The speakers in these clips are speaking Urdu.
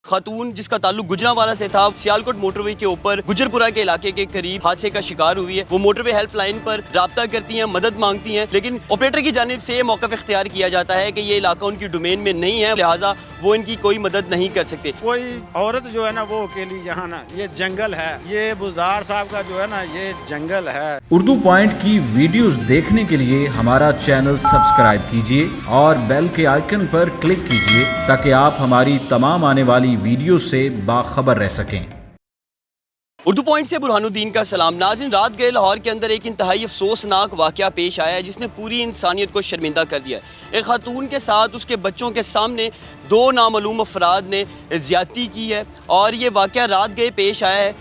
خاتون جس کا تعلق گجرانوالہ سے تھا سیالکوٹ موٹر وے کے اوپر گجرپورہ کے علاقے کے قریب حادثے کا شکار ہوئی ہے۔ وہ موٹر وے ہیلپ لائن پر رابطہ کرتی ہیں، مدد مانگتی ہیں، لیکن آپریٹر کی جانب سے یہ موقف اختیار کیا جاتا ہے کہ یہ علاقہ ان کی ڈومین میں نہیں ہے، لہٰذا وہ ان کی کوئی مدد نہیں کر سکتے۔ کوئی عورت جو ہے نا وہ اکیلی یہاں نا یہ جنگل ہے، یہ بزار صاحب کا جو ہے نا یہ جنگل ہے۔ اردو پوائنٹ کی ویڈیوز دیکھنے کے لیے ہمارا چینل سبسکرائب کیجیے اور بیل کے آئیکن پر کلک کیجیے تاکہ آپ ہماری تمام آنے والی ویڈیو سے باخبر رہ سکیں۔ اردو پوائنٹ سے برہان الدین کا سلام۔ ناظرین، رات گئے لاہور کے اندر ایک انتہائی افسوسناک واقعہ پیش آیا ہے جس نے پوری انسانیت کو شرمندہ کر دیا ہے۔ ایک خاتون کے ساتھ اس کے بچوں کے سامنے دو نامعلوم افراد نے زیادتی کی ہے اور یہ واقعہ رات گئے پیش آیا ہے۔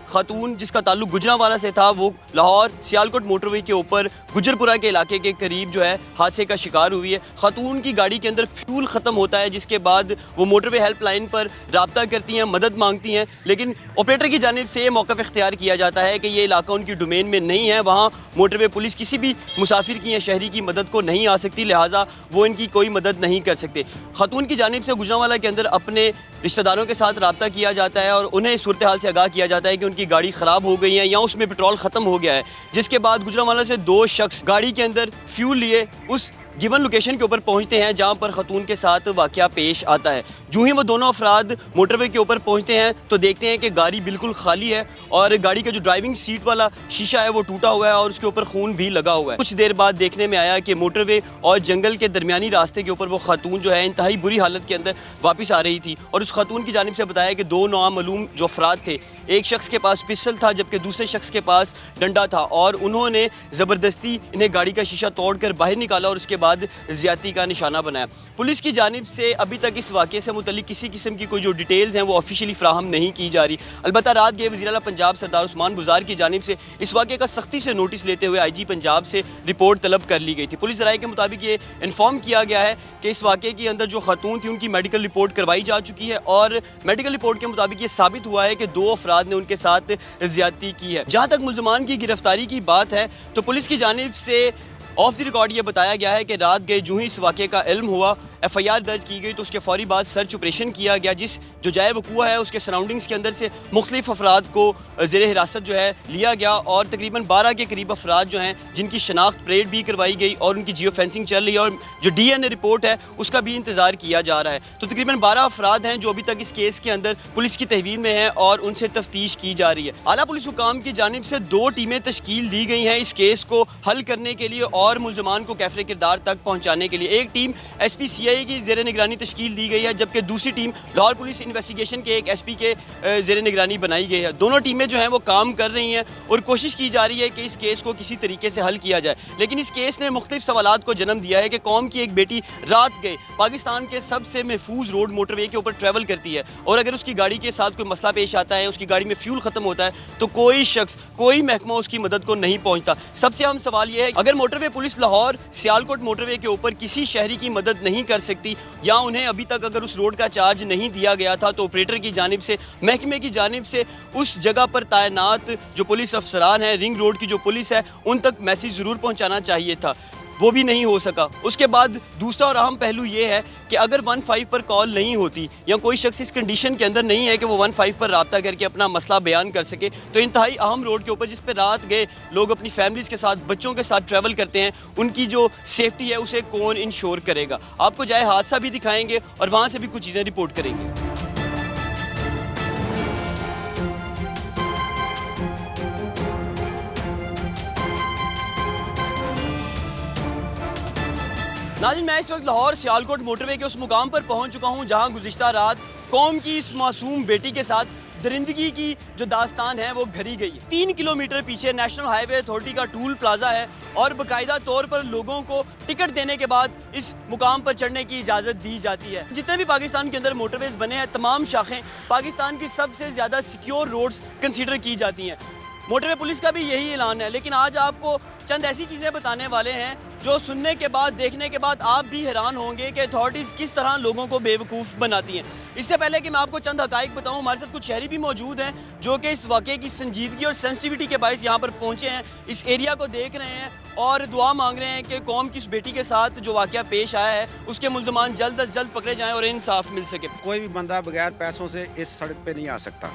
خاتون جس کا تعلق گجرانوالہ سے تھا وہ لاہور سیالکوٹ موٹر وے کے اوپر گجرپورہ کے علاقے کے قریب جو ہے حادثے کا شکار ہوئی ہے۔ خاتون کی گاڑی کے اندر فیول ختم ہوتا ہے، جس کے بعد وہ موٹر وے ہیلپ لائن پر رابطہ کرتی ہیں، مدد مانگتی ہیں، لیکن آپریٹر کی جانب سے یہ موقف اختیار کیا جاتا ہے کہ یہ علاقہ ان کی ڈومین میں نہیں ہے، وہاں موٹر وے پولیس کسی بھی مسافر کی یا شہری کی مدد کو نہیں آ سکتی، لہٰذا وہ ان کی کوئی مدد نہیں کر سکتے۔ خاتون کی جانب سے گجرانوالہ کے اندر اپنے رشتہ داروں کے ساتھ رابطہ کیا جاتا ہے اور انہیں اس صورتحال سے آگاہ کیا جاتا ہے کہ ان کی گاڑی خراب ہو گئی ہے یا اس میں پیٹرول ختم ہو گیا ہے، جس کے بعد گجرانوالہ سے دو شخص گاڑی کے اندر فیول لیے اس گیون لوکیشن کے اوپر پہنچتے ہیں جہاں پر خاتون کے ساتھ واقعہ پیش آتا ہے۔ جو ہی وہ دونوں افراد موٹر وے کے اوپر پہنچتے ہیں تو دیکھتے ہیں کہ گاڑی بالکل خالی ہے اور گاڑی کا جو ڈرائیونگ سیٹ والا شیشہ ہے وہ ٹوٹا ہوا ہے اور اس کے اوپر خون بھی لگا ہوا ہے۔ کچھ دیر بعد دیکھنے میں آیا کہ موٹر وے اور جنگل کے درمیانی راستے کے اوپر وہ خاتون جو ہے انتہائی بری حالت کے اندر واپس آ رہی تھی اور اس خاتون کی جانب سے بتایا کہ دو نامعلوم جو افراد تھے، ایک شخص کے پاس پسٹل تھا جبکہ دوسرے شخص کے پاس ڈنڈا تھا اور انہوں نے زبردستی انہیں گاڑی کا شیشہ توڑ کر باہر نکالا اور اس کے بعد زیادتی کا نشانہ بنایا۔ پولیس کی جانب سے ابھی تک اس واقعے سے متعلق کسی قسم کی کوئی جو ڈیٹیلز ہیں وہ آفیشیلی فراہم نہیں کی جا رہی۔ البتہ رات گئے وزیر اعلیٰ پنجاب سردار عثمان بزار کی جانب سے اس واقعے کا سختی سے نوٹس لیتے ہوئے IG پنجاب سے رپورٹ طلب کر لی گئی تھی۔ پولیس ذرائع کے مطابق یہ انفارم کیا گیا ہے کہ اس واقعے کے اندر جو خاتون تھی ان کی میڈیکل رپورٹ کروائی جا چکی ہے اور میڈیکل رپورٹ کے مطابق یہ ثابت ہوا ہے کہ دو افراد نے ان کے ساتھ زیادتی کی ہے۔ جہاں تک ملزمان کی گرفتاری کی بات ہے تو پولیس کی جانب سے آف دی ریکارڈ یہ بتایا گیا ہے کہ رات گئے جو ہی اس واقعے کا علم ہوا، FIR درج کی گئی تو اس کے فوری بعد سرچ آپریشن کیا گیا، جس جو جائے وقوع ہے اس کے سراؤنڈنگز کے اندر سے مختلف افراد کو زیر حراست جو ہے لیا گیا اور تقریباً 12 کے قریب افراد جو ہیں جن کی شناخت پریڈ بھی کروائی گئی اور ان کی جیو فینسنگ چل رہی ہے اور جو DNA رپورٹ ہے اس کا بھی انتظار کیا جا رہا ہے۔ تو تقریباً 12 افراد ہیں جو ابھی تک اس کیس کے اندر پولیس کی تحویل میں ہیں اور ان سے تفتیش کی جا رہی ہے۔ اعلیٰ پولیس حکام کی جانب سے 2 ٹیمیں تشکیل دی گئی ہیں اس کیس کو حل کرنے کے لیے اور ملزمان کو کیفر کردار تک پہنچانے کے لیے۔ ایک ٹیم SP CI کی زیر نگرانی تشکیل دی گئی ہے جبکہ دوسری ٹیم لاہور پولیس انویسٹیگیشن کے ایک SP کے زیر نگرانی بنائی گئی ہے۔ دونوں ٹیمیں جو ہیں وہ کام کر رہی ہیں اور کوشش کی جا رہی ہے کہ اس کیس کو کسی طریقے سے حل کیا جائے، لیکن اس کیس نے مختلف سوالات کو جنم دیا ہے کہ قوم کی ایک بیٹی رات گئے پاکستان کے سب سے محفوظ روڈ موٹر وے کے اوپر ٹریول کرتی ہے اور اگر اس کی گاڑی کے ساتھ کوئی مسئلہ پیش آتا ہے، اس کی گاڑی میں فیول ختم ہوتا ہے تو کوئی شخص، کوئی محکمہ اس کی مدد کو نہیں پہنچتا۔ سب سے اہم سوال یہ ہے اگر موٹر وے پولیس لاہور سیالکوٹ موٹر وے کے اوپر کسی شہری کی مدد نہیں کر سکتی یا انہیں ابھی تک اگر اس روڈ کا چارج نہیں دیا گیا تھا تو آپریٹر کی جانب سے، محکمے کی جانب سے اس جگہ پر تعینات جو پولیس افسران ہیں، رنگ روڈ کی جو پولیس ہے، ان تک میسیج ضرور پہنچانا چاہیے تھا، وہ بھی نہیں ہو سکا۔ اس کے بعد دوسرا اور اہم پہلو یہ ہے کہ اگر 15 پر کال نہیں ہوتی یا کوئی شخص اس کنڈیشن کے اندر نہیں ہے کہ وہ 15 پر رابطہ کر کے اپنا مسئلہ بیان کر سکے تو انتہائی اہم روڈ کے اوپر جس پہ رات گئے لوگ اپنی فیملیز کے ساتھ، بچوں کے ساتھ ٹریول کرتے ہیں، ان کی جو سیفٹی ہے اسے کون انشور کرے گا؟ آپ کو جائے حادثہ بھی دکھائیں گے اور وہاں سے بھی کچھ چیزیں رپورٹ کریں گے۔ ناظرین، میں اس وقت لاہور سیالکوٹ موٹر وے کے اس مقام پر پہنچ چکا ہوں جہاں گزشتہ رات قوم کی اس معصوم بیٹی کے ساتھ درندگی کی جو داستان ہے وہ گھڑی گئی۔ 3 کلومیٹر پیچھے نیشنل ہائی وے اتھارٹی کا ٹول پلازا ہے اور باقاعدہ طور پر لوگوں کو ٹکٹ دینے کے بعد اس مقام پر چڑھنے کی اجازت دی جاتی ہے۔ جتنے بھی پاکستان کے اندر موٹر ویز بنے ہیں تمام شاخیں پاکستان کی سب سے زیادہ سیکیور روڈز کنسیڈر کی جاتی ہیں۔ موٹر وے پولیس کا بھی یہی اعلان ہے، لیکن آج آپ کو چند ایسی چیزیں بتانے والے ہیں جو سننے کے بعد دیکھنے کے بعد آپ بھی حیران ہوں گے کہ اتھارٹیز کس طرح لوگوں کو بیوقوف بناتی ہیں۔ اس سے پہلے کہ میں آپ کو چند حقائق بتاؤں، ہمارے ساتھ کچھ شہری بھی موجود ہیں جو کہ اس واقعے کی سنجیدگی اور سینسٹیوٹی کے باعث یہاں پر پہنچے ہیں، اس ایریا کو دیکھ رہے ہیں اور دعا مانگ رہے ہیں کہ قوم کی اس بیٹی کے ساتھ جو واقعہ پیش آیا ہے اس کے ملزمان جلد از جلد پکڑے جائیں اور انصاف مل سکے۔ کوئی بھی بندہ بغیر پیسوں سے اس سڑک پہ نہیں آ سکتا،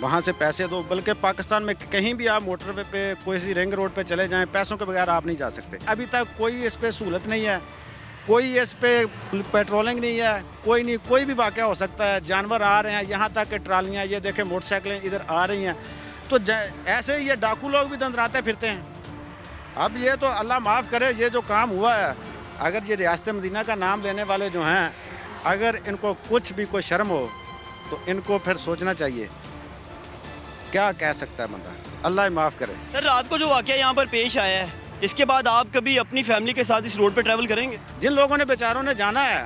وہاں سے پیسے دو، بلکہ پاکستان میں کہیں بھی آپ موٹر وے پہ کوئی سی رنگ روڈ پہ چلے جائیں، پیسوں کے بغیر آپ نہیں جا سکتے۔ ابھی تک کوئی اس پہ سہولت نہیں ہے، کوئی اس پہ پیٹرولنگ نہیں ہے، کوئی بھی واقعہ ہو سکتا ہے، جانور آ رہے ہیں، یہاں تک کہ ٹرالیاں، یہ دیکھیں موٹر سائیکلیں ادھر آ رہی ہیں، تو ایسے ہی یہ ڈاکو لوگ بھی دندراتے پھرتے ہیں۔ اب یہ تو اللہ معاف کرے، یہ جو کام ہوا ہے، اگر یہ ریاست مدینہ کا نام لینے والے جو ہیں، اگر ان کو کچھ بھی کوئی شرم ہو تو ان کو پھر سوچنا چاہیے کیا کہہ سکتا ہے بندہ، اللہ ہی معاف کرے۔ سر، رات کو جو واقعہ یہاں پر پیش آیا ہے اس کے بعد آپ کبھی اپنی فیملی کے ساتھ اس روڈ پہ ٹریول کریں گے؟ جن لوگوں نے بیچاروں نے جانا ہے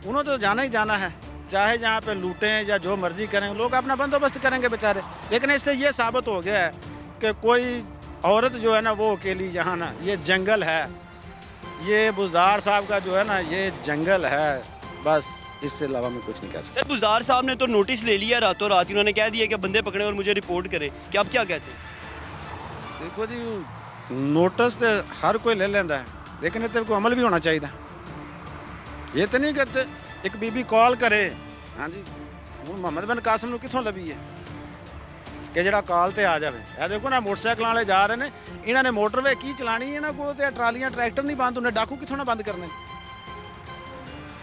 انہوں تو جانا ہی جانا ہے، چاہے جہاں پہ لوٹیں یا جو مرضی کریں، لوگ اپنا بندوبست کریں گے بیچارے۔ لیکن اس سے یہ ثابت ہو گیا ہے کہ کوئی عورت جو ہے نا وہ اکیلی یہاں نا، یہ جنگل ہے، یہ بزدار صاحب کا جو ہے نا یہ جنگل ہے، بس اس سے علاوہ میں کچھ نہیں کہہ سکتا۔ سر، بزدار صاحب نے تو نوٹس لے لیا راتوں رات، انہوں نے کہہ دیا کہ بندے پکڑے اور مجھے رپورٹ کریں، کہ آپ کیا کہتے ہیں؟ دیکھو جی، نوٹس تو ہر کوئی لے لینا ہے، لیکن اس کو عمل بھی ہونا چاہیے۔ یہ تو نہیں کہتے ایک بی بی کال کرے، ہاں جی ہوں محمد بن قاسم نو کتوں لبھی ہے کہ جڑا کال تے آ جائے۔ یہ دیکھو نا موٹر سائیکل والے جا رہے ہیں، انہوں نے موٹر وے کی چلانی ہے نا، کو ٹرالیاں ٹریکٹر نہیں بند، انہیں ڈاکو کتوں نہ بند کرنے۔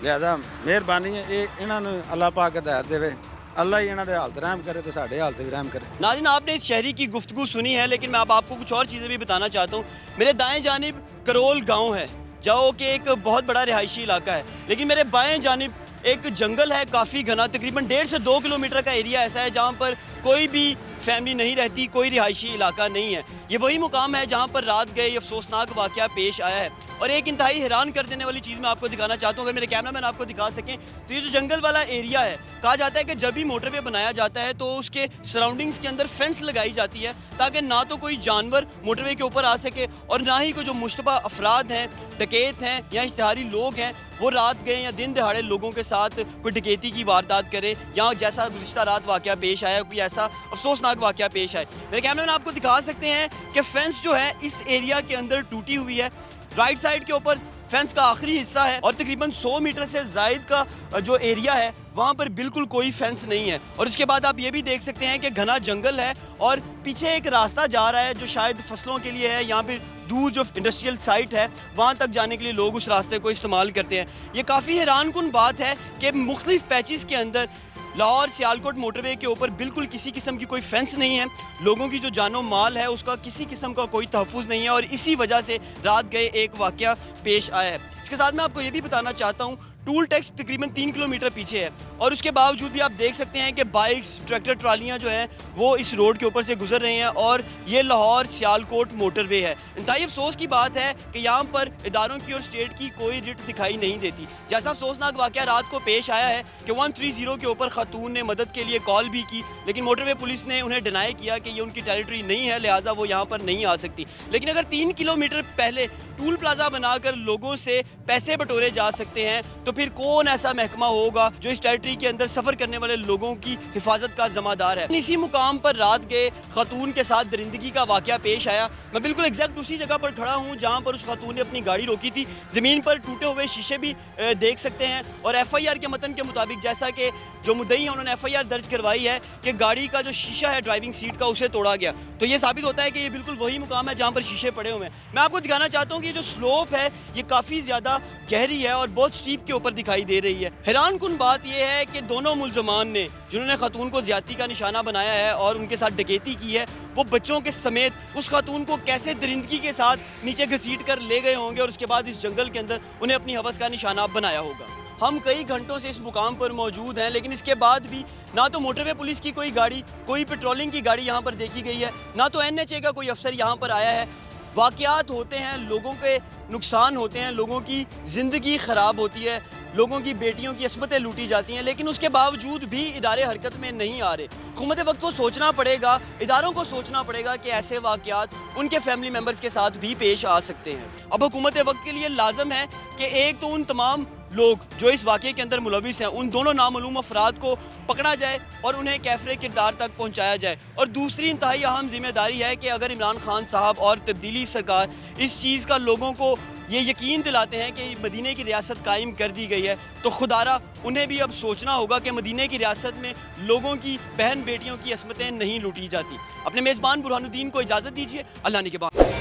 لہذا مہربانی ہے، یہ انہوں نے اللہ پاک ہدایت دے، اللہ ہی انہوں نے حالت رحم کرے تو ساڈے حالت بھی رحم کرے۔ ناظرین، آپ نے اس شہری کی گفتگو سنی ہے، لیکن میں اب آپ کو کچھ اور چیزیں بھی بتانا چاہتا ہوں۔ میرے دائیں جانب کرول گاؤں ہے جو کہ ایک بہت بڑا رہائشی علاقہ ہے، لیکن میرے بائیں جانب ایک جنگل ہے کافی گھنا، تقریباً 1.5 سے 2 کلومیٹر کا ایریا ایسا ہے جہاں پر کوئی بھی فیملی نہیں رہتی، کوئی رہائشی علاقہ نہیں ہے۔ یہ وہی مقام ہے جہاں پر رات گئے یہ افسوسناک واقعہ پیش آیا ہے، اور ایک انتہائی حیران کر دینے والی چیز میں آپ کو دکھانا چاہتا ہوں، اگر میرے کیمرہ مین آپ کو دکھا سکیں تو یہ جو جنگل والا ایریا ہے، کہا جاتا ہے کہ جب بھی موٹر وے بنایا جاتا ہے تو اس کے سراؤنڈنگز کے اندر فینس لگائی جاتی ہے تاکہ نہ تو کوئی جانور موٹر وے کے اوپر آ سکے اور نہ ہی کوئی جو مشتبہ افراد ہیں، ڈکیت ہیں یا اشتہاری لوگ ہیں، وہ رات گئے یا دن دہاڑے لوگوں کے ساتھ کوئی ڈکیتی کی واردات کرے، یا جیسا گزشتہ رات واقعہ پیش آیا کوئی ایسا افسوسناک واقعہ پیش آئے۔ میرے کیمرہ مین آپ کو دکھا سکتے ہیں کہ فینس جو ہے اس ایریا کے اندر ٹوٹی ہوئی ہے، رائٹ سائڈ کے اوپر فینس کا آخری حصہ ہے اور تقریباً 100 میٹر سے زائد کا جو ایریا ہے وہاں پر بالکل کوئی فینس نہیں ہے، اور اس کے بعد آپ یہ بھی دیکھ سکتے ہیں کہ گھنا جنگل ہے اور پیچھے ایک راستہ جا رہا ہے جو شاید فصلوں کے لیے ہے، یہاں پہ دور جو انڈسٹریل سائٹ ہے وہاں تک جانے کے لیے لوگ اس راستے کو استعمال کرتے ہیں۔ یہ کافی حیران کن بات ہے کہ مختلف پیچز کے اندر لاہور سیالکوٹ موٹر وے کے اوپر بالکل کسی قسم کی کوئی فینس نہیں ہے، لوگوں کی جو جان و مال ہے اس کا کسی قسم کا کوئی تحفظ نہیں ہے، اور اسی وجہ سے رات گئے ایک واقعہ پیش آیا ہے۔ اس کے ساتھ میں آپ کو یہ بھی بتانا چاہتا ہوں، ٹول ٹیکس تقریباً 3 کلومیٹر پیچھے ہے، اور اس کے باوجود بھی آپ دیکھ سکتے ہیں کہ بائکس، ٹریکٹر، ٹرالیاں جو ہیں وہ اس روڈ کے اوپر سے گزر رہے ہیں، اور یہ لاہور سیالکوٹ موٹر وے ہے۔ انتہائی افسوس کی بات ہے کہ یہاں پر اداروں کی اور اسٹیٹ کی کوئی رٹ دکھائی نہیں دیتی۔ جیسا افسوسناک واقعہ رات کو پیش آیا ہے کہ 130 کے اوپر خاتون نے مدد کے لیے کال بھی کی، لیکن موٹر وے پولیس نے انہیں ڈینائی کیا کہ یہ ان کی ٹیریٹری نہیں ہے، لہٰذا وہ یہاں پر نہیں آ سکتی۔ لیکن اگر 3 کلومیٹر پہلے ٹول پلازا بنا کر لوگوں سے پیسے بٹورے جا سکتے ہیں تو پھر کون ایسا محکمہ ہوگا جو اس ٹیریٹری کے اندر سفر کرنے والے لوگوں کی حفاظت کا ذمہ دار ہے۔ اسی مقام پر رات گئے خاتون کے ساتھ درندگی کا واقعہ پیش آیا۔ میں بالکل ایگزیکٹ اسی جگہ پر کھڑا ہوں جہاں پر اس خاتون نے اپنی گاڑی روکی تھی، زمین پر ٹوٹے ہوئے شیشے بھی دیکھ سکتے ہیں، اور FIR کے متن کے مطابق جیسا کہ جو مدعی ہیں انہوں نے FIR درج کروائی ہے کہ گاڑی کا جو شیشہ ہے ڈرائیونگ سیٹ کا اسے توڑا گیا، تو یہ ثابت ہوتا ہے کہ یہ بالکل وہی مقام ہے جہاں پر شیشے پڑے ہوئے ہیں۔ میں آپ کو دکھانا چاہتا ہوں کہ یہ جو سلوپ ہے یہ کافی زیادہ گہری ہے اور بہت سٹیپ کے اوپر دکھائی دے رہی ہے۔ حیران کن بات یہ ہے کہ دونوں ملزمان نے جنہوں نے خاتون کو زیادتی کا نشانہ بنایا ہے اور ان کے ساتھ ڈکیتی کی ہے، وہ بچوں کے سمیت اس خاتون کو کیسے درندگی کے ساتھ نیچے گھسیٹ کر لے گئے ہوں گے اور اس کے بعد اس جنگل کے اندر انہیں اپنی ہوس کا نشانہ بنایا ہوگا۔ ہم کئی گھنٹوں سے اس مقام پر موجود ہیں، لیکن اس کے بعد بھی نہ تو موٹر وے پولیس کی کوئی گاڑی، کوئی پیٹرولنگ کی گاڑی یہاں پر دیکھی گئی ہے، نہ تو NHA کا کوئی افسر یہاں پر آیا ہے۔ واقعات ہوتے ہیں، لوگوں کے نقصان ہوتے ہیں، لوگوں کی زندگی خراب ہوتی ہے، لوگوں کی بیٹیوں کی عصمتیں لوٹی جاتی ہیں، لیکن اس کے باوجود بھی ادارے حرکت میں نہیں آ رہے۔ حکومت وقت کو سوچنا پڑے گا، اداروں کو سوچنا پڑے گا کہ ایسے واقعات ان کے فیملی ممبرز کے ساتھ بھی پیش آ سکتے ہیں۔ اب حکومت وقت کے لیے لازم ہے کہ ایک تو ان تمام لوگ جو اس واقعے کے اندر ملوث ہیں ان دونوں نامعلوم افراد کو پکڑا جائے اور انہیں کیفر کردار تک پہنچایا جائے، اور دوسری انتہائی اہم ذمہ داری ہے کہ اگر عمران خان صاحب اور تبدیلی سرکار اس چیز کا لوگوں کو یہ یقین دلاتے ہیں کہ مدینہ کی ریاست قائم کر دی گئی ہے، تو خدارہ انہیں بھی اب سوچنا ہوگا کہ مدینہ کی ریاست میں لوگوں کی بہن بیٹیوں کی عصمتیں نہیں لوٹی جاتی۔ اپنے میزبان برہان الدین کو اجازت دیجیے، اللہ نگہبان۔